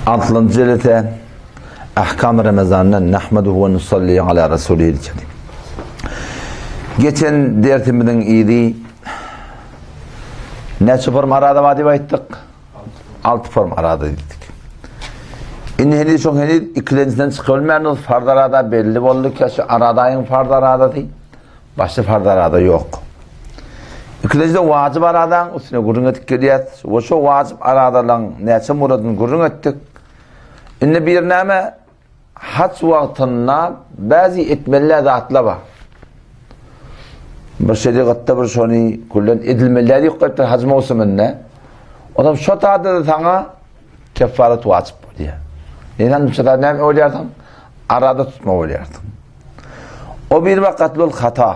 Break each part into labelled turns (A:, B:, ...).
A: Altıncı cilete Ahkam Ramazan'dan nahmeduhu ve nusalli ala Resulihil kerim. Geçen dertimizin iyiliği neçe form arada vadi bayittik? 6 form arada dedik. İnheli çok heli ikilenciden çıkılmayanız farz arada belli oldu ki aradayın farz arada değil. Başka farz arada yok. İkilencide vacip aradan üstüne gurun ettik geliyat. O şu vacip aradalan neçe muradın gurun ettik. İnne bir neme hac vaktına bazı etmeler de atlaba. Bir şeriatta bir şoni kullan edilmeleri yok da hac mevsiminde. Adam şu tadı sana kefaret vacip diye. Yani şu tadı ne oluyordan arada tutma oluyordan. O bir vakatlul hata.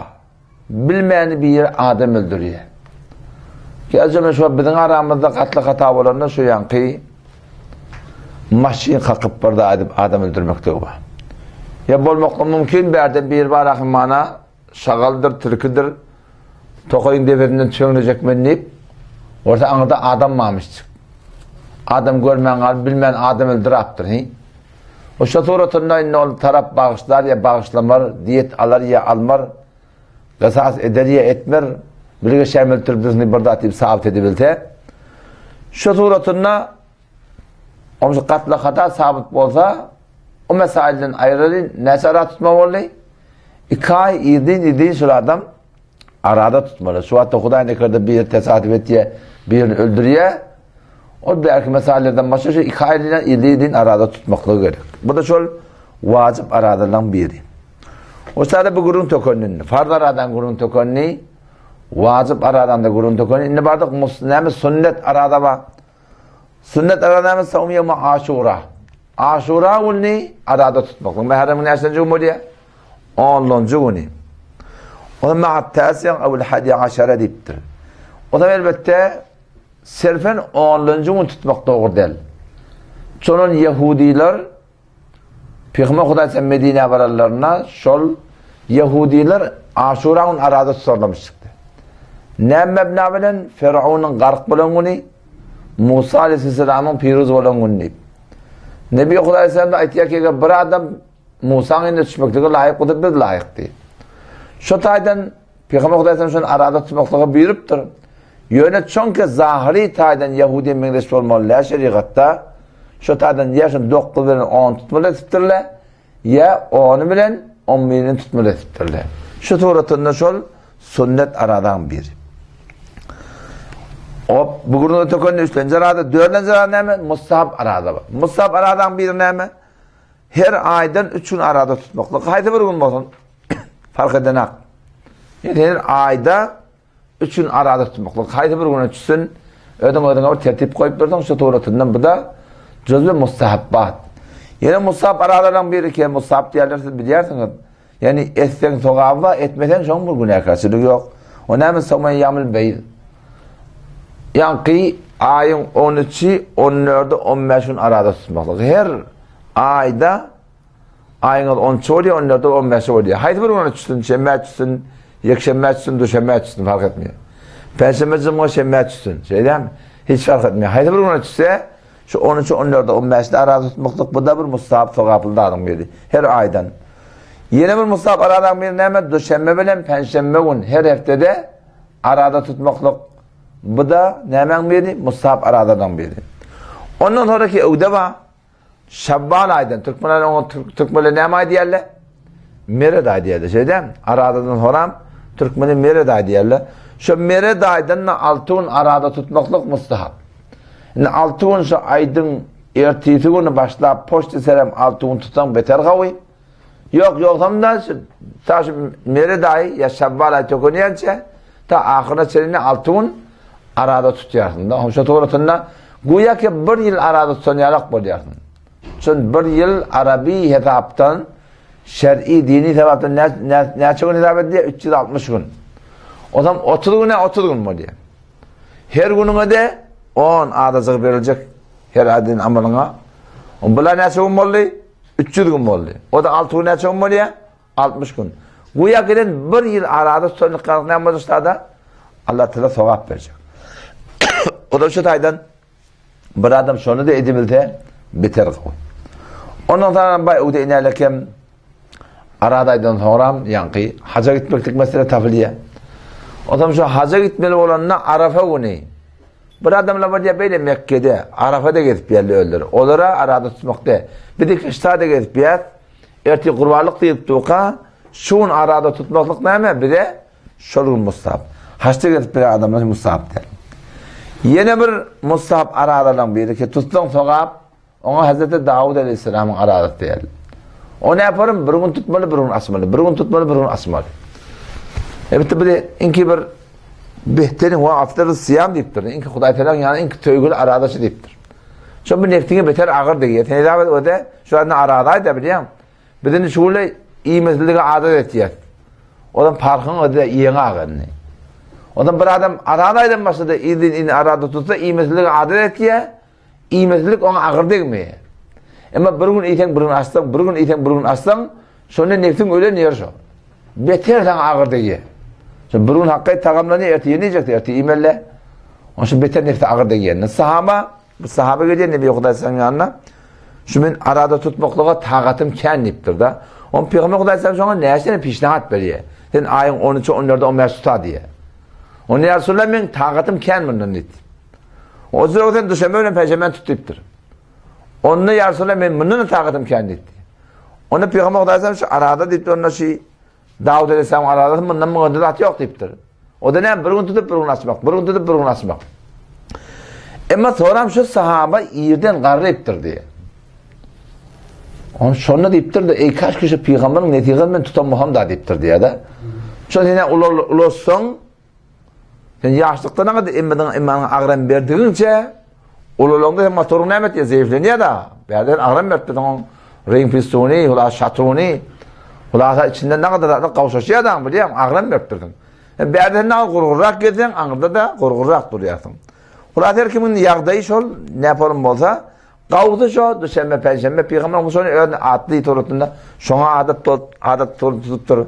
A: Bilmeyeni bir adam öldürüyor. Ki acaba şu bizim aramızda katlı hata olanlar şu yankı maşin kalkıp burada adam öldürmekte o. Ya bolmakla mümkün bir var akımana şagaldır, türküdür tokoyun deverinden çöngülecek menleyip orada anıda adam mamıştık. Adam görmeyen al, bilmeyen adam öldüraptır. O şatoratında inne taraf bağışlar ya bağışlamar, diyet alır ya almar, gasas eder ya etmer, bilge şemel türbüzünü burada atayım sabit edebilte. Şatoratında o katla hata sabit olsa o mesailden ayrılın nesara tutma oluyor. 2 ay idin şu adam arada tutmalı. Şu hatta Huday ne kadar bir tesadüf ettiye birini öldürüyor. O belki mesailerden başka şey 2 ay idin arada tutmakla gerek. Bu da şöyle vacip aradadan biri. O sırada bu gurun tökönünü, farz aradan gurun tökönünü, vacip aradan da gurun tökönünü. Ne bardak muslime sünnet arada var. Sünnet arada savmiye ma Aşura. Aşura ulni arada tutmak. Muharrem'in yaşancı umuriye 10. günü. O da ma'at tasiyan evvel hadi aşara diptir. O da elbette serfen 10. gün tutmak doğru değil. Çoğun Yahudiler Peygamber Hudaysa Medine vararlarına şol Yahudiler Aşura'nın arada tutarlamış çıktı. Ne mebna bilen Firavun'un gark bulan günü Musa Aleyhisselam'ın piruz olan günü. Nebi Hudaysa da aytiya ki bir adam Musa'nın düşmekliği layık bir layık değil. Şu taydan Peygamber Hudaysa şunu arada tutmaklığı buyuruptur. Yönet çünkü zahiri taydan Yahudi mengleşmiş olmalı şeriatta. Şu taydan ya şunu 9 bilen 10 tutmalı tutturlar ya 10 bilen 10 bilen tutmalı tutturlar. Şu turatında şol sünnet aradan biri. O bugün de tökönün 3. arada 4. arada ne? Mustahab arada var. Mustahab aradan biri ne? Her aydan 3 gün arada tutmakla. Haydi bir gün olsun. Fark edenek. Yani her ayda 3 gün arada tutmakla. Haydi bir gün tutsun. Öden tertip koyup durdan şu turatından bu da cüzbe mustahabbat. Yani mustahab aradan biri ki mustahab diyorlarsa biliyorsunuz. Yani etten sogava etmeden son bir güne karşılığı yok. O ne savmayı yamıl beyil. Yani ayın 13'i, 14'ü, 15'in arada tutmakla. Her ayda ayın 13'ü oluyor, 14'ü, 15'i oluyor. Haydi bir gün tutsun, şemmet tutsun, yekşemmet tutsun, düşemmet tutsun fark etmiyor. Perşembe cuma şemmet tutsun. Şey değil mi? Hiç fark etmiyor. Haydi bir gün tutsa şu 13'ü, 14'ü, 15'i arada tutmakla bu da bir mustahab sokapıldı adam biri. Her aydan. Yeni bir mustahab aradan bir ne? Düşembe bilen perşembe gün her haftada arada tutmakla bu da nemen biri? Mustahab aradadan biri. Ondan sonraki evde var. Şabban aydan. Türkmenler ne ay diyorlar? Mered ay diyorlar. Şey değil mi? Aradadan horam. Türkmenler Mered ay diyorlar. Şu Mered aydan 6 gün arada tutmaklık mustahab. Yani 6 gün şu aydın ertesi günü başlayıp poştu serem 6 gün tutan beter kavi. Yok tam da şu Mered ay ya Şabban ay tökönüyence ta ahiret serine 6 gün arada tutuyarsın da. Şu tuğratında güya ki 1 yıl arada tutanyarak buluyorsun. Çünkü 1 yıl Arabi hesaptan şer'i dini hesaptan ne çok gün hesap ediyor? 360 gün. O zaman 30 güne 30 gün mu diye. Her gününe de 10 adazık verilecek her adın amalına. Bunlar ne çok gün oluyor? 300 gün oluyor. O da 6 gün ne çok gün oluyor? 60 gün. Güya ki 1 yıl arada tutanyarak ne yapacaksa da Allah Teala sevap verecek. O da şu taydan bir adam şunu da edebildi. beter kıl. Ondan sonra bay ude inerlekem aradaydan sonra yankı haca gitmeklik mesele tafiliye. O zaman şu haca gitmeli olanına Arafa günü. Bir adamla var ya böyle Mekke'de, Arafa'da gidip yerli öldür. Olara arada tutmakta. Bir de kıştada gidip yer. Erti kurbanlık deyip tuğka. Şun arada tutmaklık neyme? Bir de şolgun mustahab. Haçta gidip bir adamla mustahab der. Yine bir mustahab aradadan biri ki tuttuğun soğab. Ona Hazreti Davud Aleyhisselam'ın aradat değil. O ne yaparım? Bir gün tutmalı, bir gün asmalı. Bir gün tutmalı, bir gün asmalı. Evet bir de inki bir behterin ve aftarı siyam deyiptir. İnki Huday Teala yani inki töygül aradaşı deyiptir. Şu bir neftine beter ağır diye. Tenedavit o da şu anda aradaydı biliyorum. Bir de şöyle iyi meseleliğe adet etiyet. Odan parkın o da iyine ağırını. Odan bir adam aradaydan başladı iyi arada tutsa iyi meseleliğe adet etiyet. İyi meselelik ona ağır değil mi? Ama bir gün iyiten bir gün aslan, bir gün iyiten bir gün aslan sonra neftin öyle niyer şu. Beterden ağır değil. Şimdi bir gün hakkı tagamlanıyor, erti yenecekti, erti imelle. Onun için beter nefti ağır değil. Sahabe geliyor Nebi Kudaysan yanına. Şu ben arada tutmaklığa tağatım kendiptir da. Onun Peygamber Kudaysan sonra neyse pişnahat veriyor. Sen ayın 13, 14, 15 tutar diye. Onun ya Resulullah ben tağatım kendimden dit. O zaman düşeme öyle peşemen tutuptur. Onunla ya Resulullah ben bunun tağatım kendipti. Onu Peygamber Kudaysan şu arada dipti onunla şey Davud Aleyhisselam arada bundan mağdurat yok diptir. O da ne? Bir gün tutup bir gün asmak. Bir gün tutup bir gün asmak. Ama sonra şu sahaba iyiden gariptir diye. Onun sonra deyiptir de ey kaç kişi Peygamber'in neticeden ben tutamam da deyiptir diye de. Çünkü yine ulaşsan sen yaşlıktan kadar imanın ağrım verdiğince ulaşanda hem motorun nemet ya zayıfleniyor da. Berden ağrım verdi onun ring pistoni, hula şatroni, hula içinden ne kadar da kavuşuyor adam biliyorum ağrım verdirdin. Berden ne kurgurak gidin, ağırda da kurgurak duruyorsun. Hula her kimin yağdayı şol ne yapalım olsa kavuştu şu düşenme perşembe Peygamber Musa'nın öyle adli torutunda şuna adet tutuptur.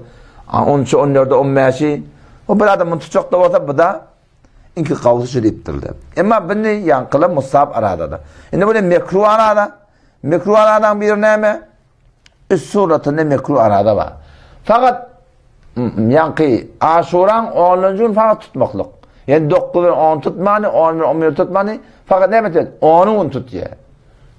A: 13, 14, 15'i o bir adamın tutacak da olsa bu da inki kavuşu deyiptirdi. Ama beni yankılı Musab arada da. Şimdi böyle mekruh arada. Mekruh aradan bir neyme? Üst suratında mekruh arada var. Fakat yankı Aşuran 10. gün fakat tutmaklık. Yani 9 ve 10 tutmanı, 10 ve 11 tutmanı fakat ne metin? 10'u gün tut ya.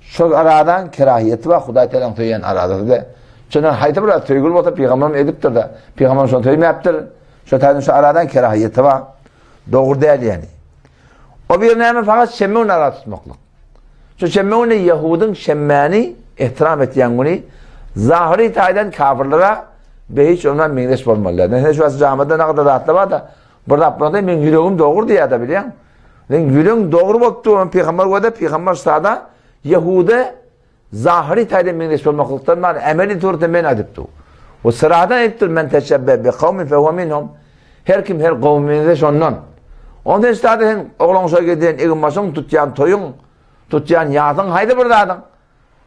A: Şu aradan kerahiyeti var. Huday Teala'nın töyyen arada da. Çünkü haydi burada töygül bota Peygamberim ediptir de. Peygamberim şu töyme yaptır. Şu aradan kerahiyeti var. Doğru değil yani. O bir neyme fakat şemmeğun arada tutmaklık. Şu şemmeğun Yahud'un şemmeni ihtiram ettiğin günü zahiri taydan kafirlere ve hiç ondan meyleş olmalılar. Yani şu camide ne kadar rahatlı var da burada yapmakta benim yüreğim doğru diye de biliyorum. Ben yüreğim doğru baktım. Peygamber vardı. Peygamber sağda Yahuda zahiri taydan meyleş olmaklıktan var. Emeli turda ben adiptu. O sıradan ettir men teşebbe bi kavmin fehuve minhum. Her kim her kavminde ondan. Ondan işte oğlan soy giden egin başın tutyan toyun, tutyan yağdın haydi burada adam.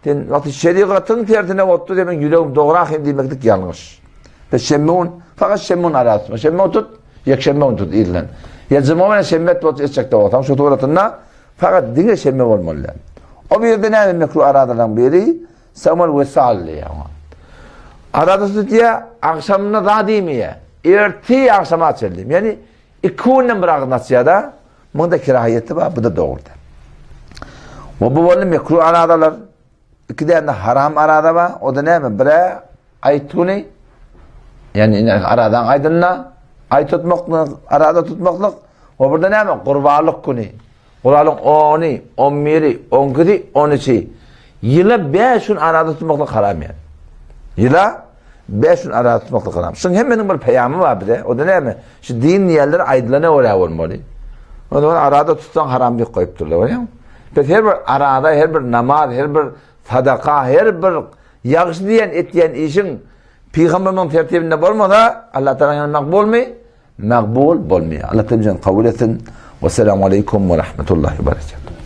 A: Den vakti şeriatın tertine ottu demen yüreğim doğru ahim demeklik yanlış. Ve şemmeun fakat şemmeun arasında. Şemmeun tut, yak şemmeun tut ilan. Ya zamanla şemmet bot etçekte otam şu tuğratında fakat dine şemme olmalı. O bir de ne mekruh aradadan biri Samuel ve Salih ya. Arada tutuya akşamına daha değil mi ya? Erti akşama açıldım. Yani ikûnen bırakın nasiyada bunda kirahiyeti var, bu da doğrudur. Ve bu böyle mekruh aradalar. İki tane haram arada var. O da ne mi? Bire aytuni yani aradan aydınla ay tutmaklık, arada tutmaklık. O burada ne mi? Kurbanlık günü. Kurbanlık 10'i, 11'i, 12'i, 13'i. Yıla 5 gün arada tutmaklık haram yani. Yıla 5 gün arada tutmaklık haram. Şimdi hemen bir peyamı var bir de. O da ne mi? Şu din yerleri aydınlanı oraya olmalı. O zaman arada tutsan haram bir koyup dururlar. Peki her bir arada, her bir namaz, her bir sadaka, her bir yaxşı diyen, et diyen işin Peygamber'in tertibinde olmasa Allah Teala'nın makbul mu? Makbul olmuyor. Allah Teala kabul etsin. Vesselamu aleyküm ve rahmetullahi ve berekatuhu.